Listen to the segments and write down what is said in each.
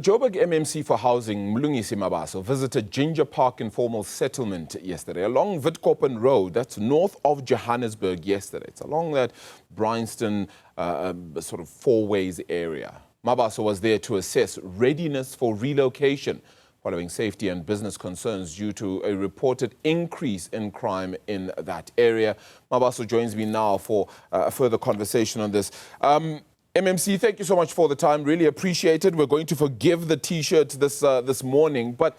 Joburg MMC for Housing, Mlungisi Mabaso, visited Ginger Park Informal Settlement yesterday along Witkoppen Road. That's north of Johannesburg yesterday. It's along that Bryanston sort of four-ways area. Mabaso was there to assess readiness for relocation following safety and business concerns due to a reported increase in crime in that area. Mabaso joins me now for a further conversation on this. MMC, thank you so much for the time. Really appreciate it. We're going to forgive the T-shirt this morning. But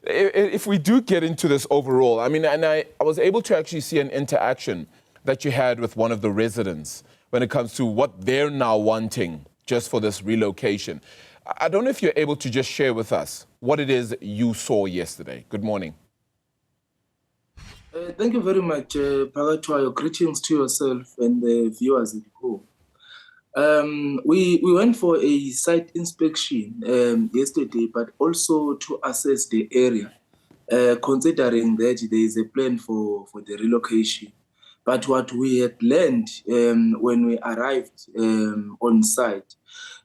if we do get into this overall, I mean, and I was able to actually see an interaction that you had with one of the residents when it comes to what they're now wanting just for this relocation. I don't know if you're able to just share with us what it is you saw yesterday. Good morning. Thank you very much, Pagatwayo. Greetings to yourself and the viewers at home. We went for a site inspection yesterday, but also to assess the area, considering that there is a plan for the relocation. But what we had learned when we arrived on site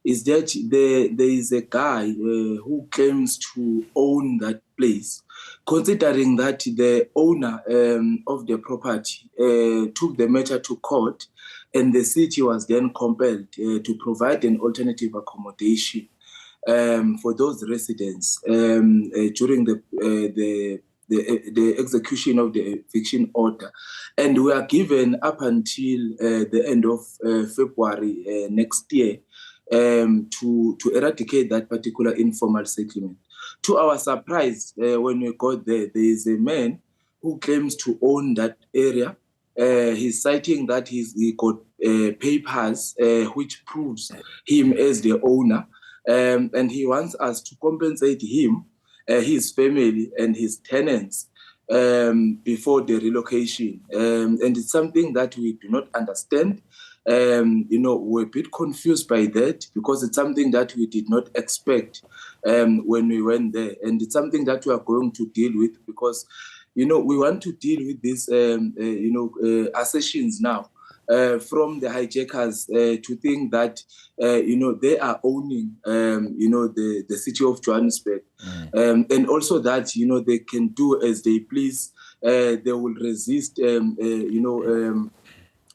is that there is a guy who claims to own that place, considering that the owner of the property took the matter to court, and the city was then compelled to provide an alternative accommodation for those residents during the execution of the eviction order. And we are given up until the end of February next year to eradicate that particular informal settlement. To our surprise, when we got there, there is a man who claims to own that area. He's citing that he got papers which proves him as the owner, and he wants us to compensate him, his family, and his tenants before the relocation. And it's something that we do not understand. We're a bit confused by that because it's something that we did not expect when we went there, and it's something that we are going to deal with because we want to deal with these, assertions now from the hijackers to think that, they are owning, the city of Johannesburg. And also that, they can do as they please. They will resist,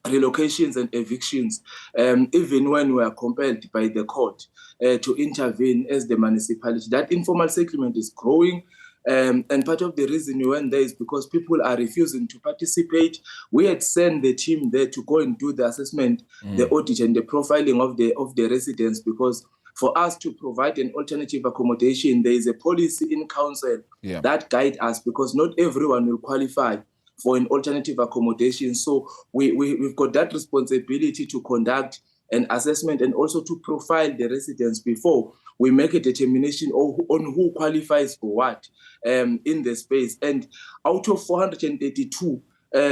relocations and evictions, even when we are compelled by the court to intervene as the municipality. That informal settlement is growing. And part of the reason we went there is because people are refusing to participate. We had sent the team there to go and do the assessment, the audit and the profiling of the residents, because for us to provide an alternative accommodation, there is a policy in council that guide us, because not everyone will qualify for an alternative accommodation. So we've got that responsibility to conduct an assessment and also to profile the residents before we make a determination on who qualifies for what in the space. And out of 432,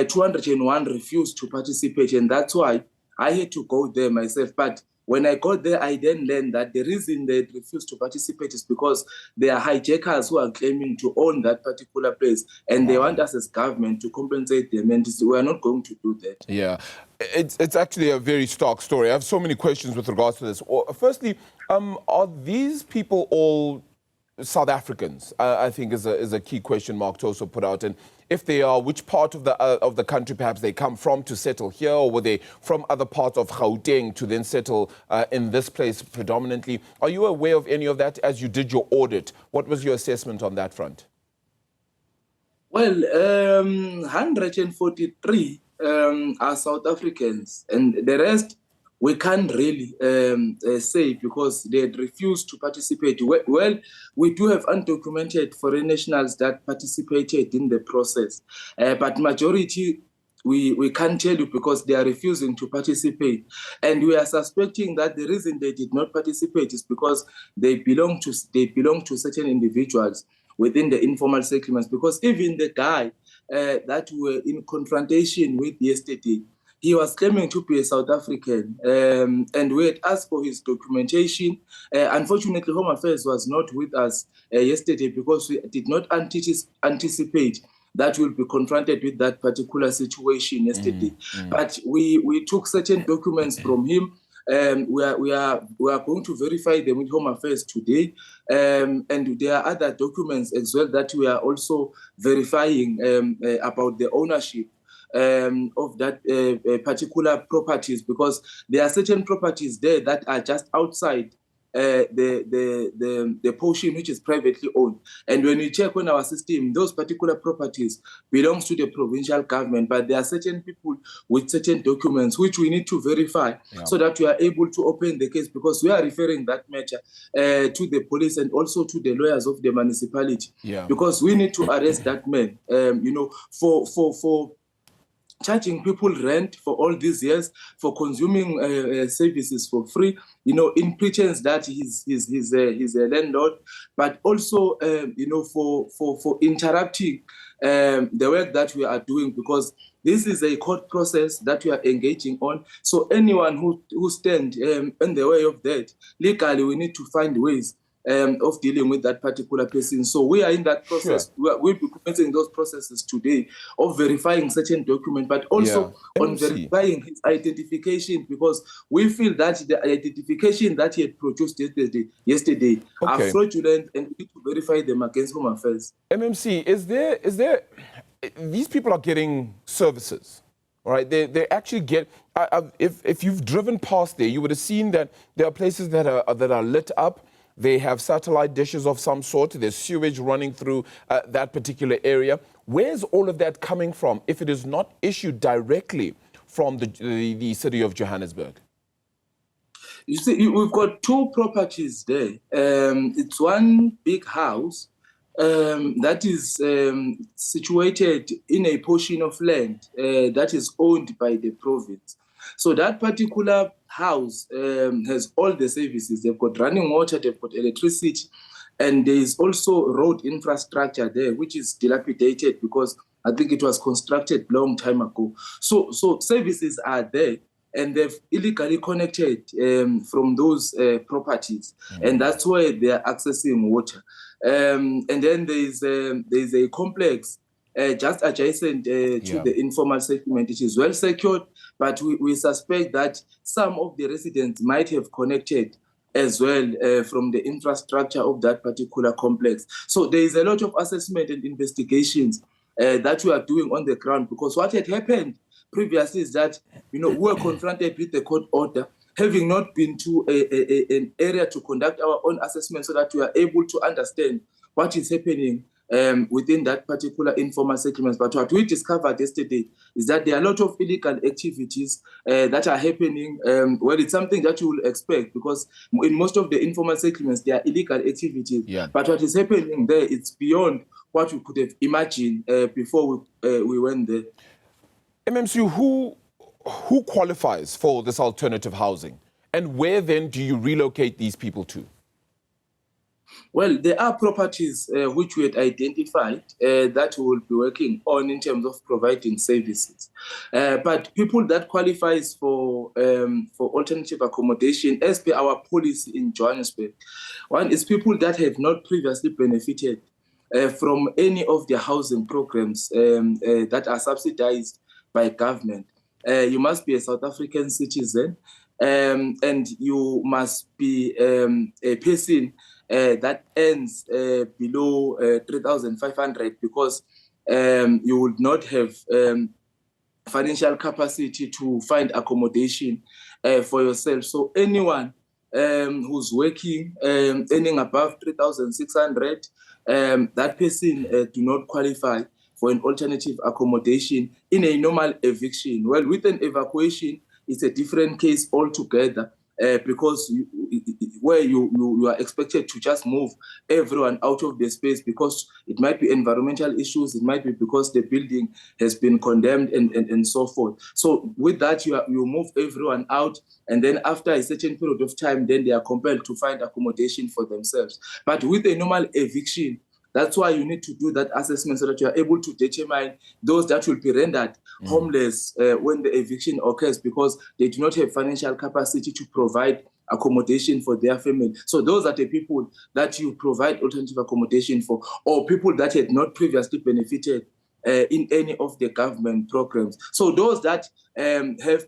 201 refused to participate, and that's why I had to go there myself. But when I got there, I then learned that the reason they refused to participate is because there are hijackers who are claiming to own that particular place, and they want us as government to compensate them, and we are not going to do that. Yeah, it's actually a very stark story. I have so many questions with regards to this. Firstly, are these people all South Africans? I think is a key question mark to also put out. And if they are, which part of the country perhaps they come from to settle here, or were they from other parts of Gauteng to then settle in this place predominantly? Are you aware of any of that as you did your audit? What was your assessment on that front? Well, 143 are South Africans, and the rest we can't really say because they had refused to participate. Well, we do have undocumented foreign nationals that participated in the process, but majority we can't tell you because they are refusing to participate. And we are suspecting that the reason they did not participate is because they belong to certain individuals within the informal settlements, because even the guy that we were in confrontation with yesterday, he was claiming to be a South African, and we had asked for his documentation. Unfortunately, Home Affairs was not with us yesterday because we did not anticipate that we'll be confronted with that particular situation yesterday. But we took certain documents from him, We are going to verify them with Home Affairs today, and there are other documents as well that we are also verifying about the ownership of that particular properties, because there are certain properties there that are just outside the portion which is privately owned. And when we check on our system, those particular properties belongs to the provincial government, but there are certain people with certain documents which we need to verify so that we are able to open the case, because we are referring that matter to the police and also to the lawyers of the municipality, because we need to arrest that man, for charging people rent for all these years, for consuming services for free, in pretense that he's a landlord, but also, for interrupting the work that we are doing, because this is a court process that we are engaging on. So anyone who stands in the way of that, legally, we need to find ways of dealing with that particular person. So we are in that process. We'll be commencing those processes today of verifying certain documents, but also on verifying his identification, because we feel that the identification that he had produced yesterday are fraudulent, and we need to verify them against Home Affairs. MMC, is there these people are getting services, all right? They actually get, if you've driven past there, you would have seen that there are places that are lit up. They have satellite dishes of some sort. There's sewage running through that particular area. Where's all of that coming from if it is not issued directly from the city of Johannesburg? You see, we've got two properties there. It's one big house that is situated in a portion of land that is owned by the province. So that particular house has all the services. They've got running water, they've got electricity, and there is also road infrastructure there, which is dilapidated because I think it was constructed long time ago. So services are there, and they've illegally connected from those properties, and that's why they are accessing water. And then there's a complex just adjacent to the informal settlement. It is well secured, but we suspect that some of the residents might have connected as well from the infrastructure of that particular complex. So there is a lot of assessment and investigations that we are doing on the ground, because what had happened previously is that we were confronted with the court order, having not been to an area to conduct our own assessment so that we are able to understand what is happening within that particular informal settlements. But what we discovered yesterday is that there are a lot of illegal activities that are happening. Well, it's something that you will expect, because in most of the informal settlements, there are illegal activities. But what is happening there, it's beyond what we could have imagined before we went there. MMC, who qualifies for this alternative housing? And where then do you relocate these people to? Well, there are properties which we had identified that we will be working on in terms of providing services. But people that qualifies for alternative accommodation, as per our policy in Johannesburg, one is people that have not previously benefited from any of the housing programs that are subsidized by government. You must be a South African citizen, and you must be a person that earns below 3,500, because you would not have financial capacity to find accommodation for yourself. So anyone who's working, earning above 3,600, that person do not qualify for an alternative accommodation in a normal eviction. Well, with an evacuation, it's a different case altogether, because where you are expected to just move everyone out of the space, because it might be environmental issues, it might be because the building has been condemned and so forth. So with that, you move everyone out, and then after a certain period of time, then they are compelled to find accommodation for themselves. But with a normal eviction, that's why you need to do that assessment so that you are able to determine those that will be rendered homeless when the eviction occurs, because they do not have financial capacity to provide accommodation for their family. So those are the people that you provide alternative accommodation for, or people that had not previously benefited in any of the government programs. So those that have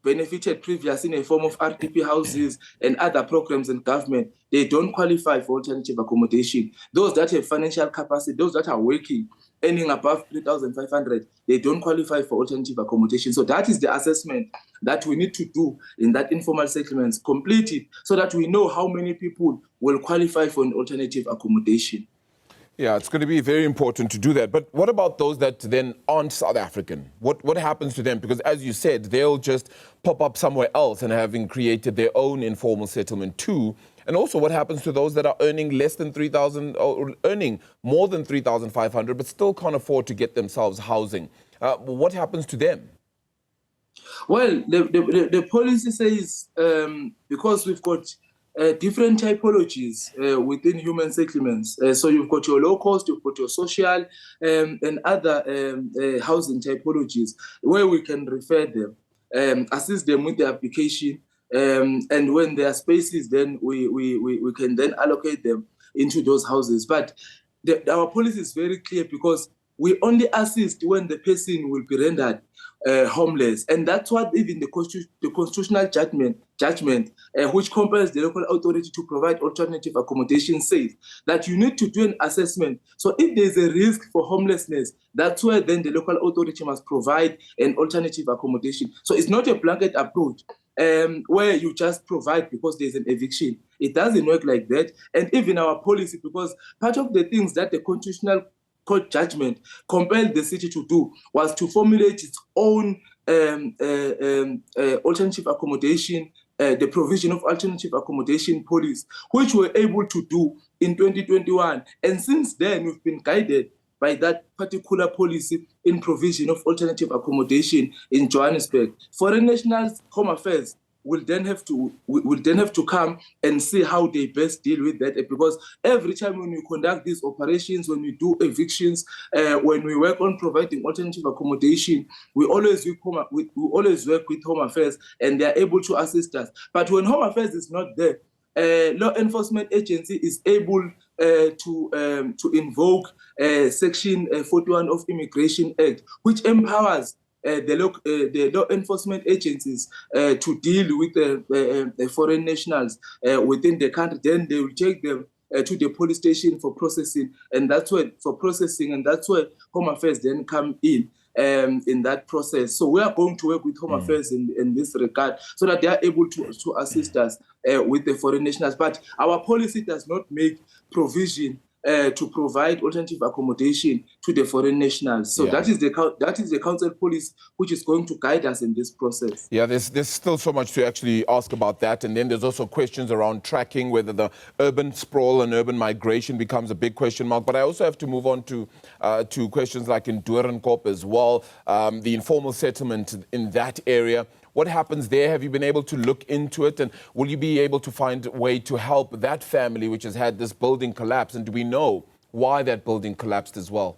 benefited previously in a form of RPP houses and other programs in government, they don't qualify for alternative accommodation. Those that have financial capacity, those that are working, earning above 3,500, they don't qualify for alternative accommodation. So that is the assessment that we need to do in that informal settlements, complete it so that we know how many people will qualify for an alternative accommodation. Yeah, it's going to be very important to do that. But what about those that then aren't South African? What happens to them? Because as you said, they'll just pop up somewhere else and having created their own informal settlement too. And also what happens to those that are earning less than 3,000 or earning more than 3,500 but still can't afford to get themselves housing? What happens to them? Well, the policy says because we've got different typologies within human settlements. So you've got your low cost, you've got your social and other housing typologies where we can refer them, assist them with the application, and when there are spaces, then we can then allocate them into those houses. But our policy is very clear because we only assist when the person will be rendered homeless. And that's what even the constitutional judgment which compels the local authority to provide alternative accommodation says that you need to do an assessment. So if there's a risk for homelessness, that's where then the local authority must provide an alternative accommodation. So it's not a blanket approach where you just provide because there's an eviction. It doesn't work like that. And even our policy, because part of the things that the constitutional court judgment compelled the city to do was to formulate its own alternative accommodation, the provision of alternative accommodation policy, which we're able to do in 2021. And since then, we've been guided by that particular policy in provision of alternative accommodation in Johannesburg. Foreign nationals, Home Affairs, will then have to come and see how they best deal with that, because every time when we conduct these operations, when we do evictions, when we work on providing alternative accommodation, we always work with Home Affairs and they are able to assist us. But when Home Affairs is not there, law enforcement agency is able to invoke Section 41 of Immigration Act, which empowers the law enforcement agencies to deal with the foreign nationals within the country. Then they will take them to the police station for processing, and that's where Home Affairs then come in that process. So we are going to work with Home Affairs in this regard so that they are able to assist us with the foreign nationals. But our policy does not make provision to provide alternative accommodation to the foreign nationals. So that is the council policy which is going to guide us in this process. Yeah, there's still so much to actually ask about that. And then there's also questions around tracking, whether the urban sprawl and urban migration becomes a big question mark. But I also have to move on to questions like in Doornkop as well, the informal settlement in that area. What happens there? Have you been able to look into it? And will you be able to find a way to help that family which has had this building collapse? And do we know why that building collapsed as well?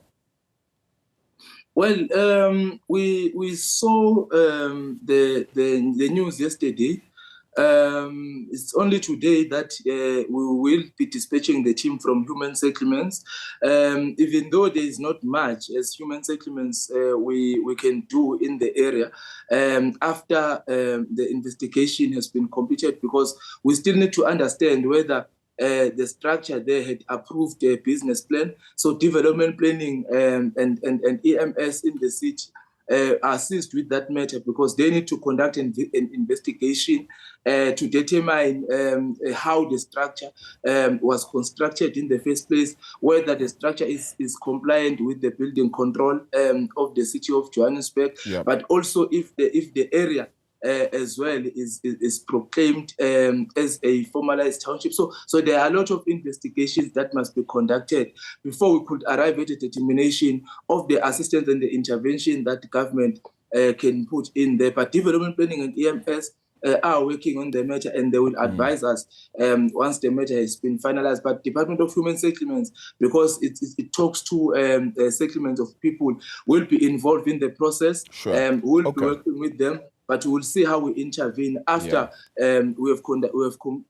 Well, we saw the news yesterday. It's only today that we will be dispatching the team from human settlements. Even though there is not much as human settlements we can do in the area after the investigation has been completed, because we still need to understand whether the structure there had approved a business plan. So development planning and EMS in the city assist with that matter, because they need to conduct an investigation to determine how the structure was constructed in the first place, whether the structure is compliant with the building control of the city of Johannesburg, but also if the area as well is proclaimed as a formalized township. So there are a lot of investigations that must be conducted before we could arrive at a determination of the assistance and the intervention that the government can put in there. But development planning and EMS are working on the matter, and they will advise us once the matter has been finalized. But Department of Human Settlements, because it talks to settlements of people, will be involved in the process. We'll be working with them. But we will see how we intervene after we have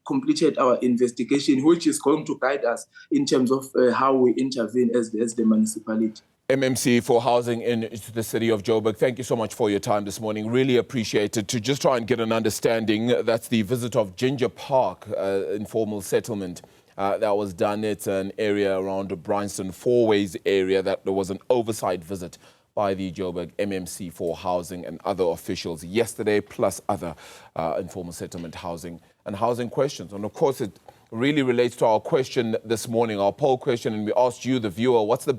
completed our investigation, which is going to guide us in terms of how we intervene as the municipality. MMC for housing in the city of Joburg. Thank you so much for your time this morning. Really appreciate it. To just try and get an understanding, that's the visit of Ginger Park Informal Settlement that was done. It's an area around the Bryanston Fourways area that there was an oversight visit by the Joburg MMC for housing and other officials yesterday, plus other informal settlement housing and housing questions. And of course, it really relates to our question this morning, our poll question, and we asked you, the viewer, what's the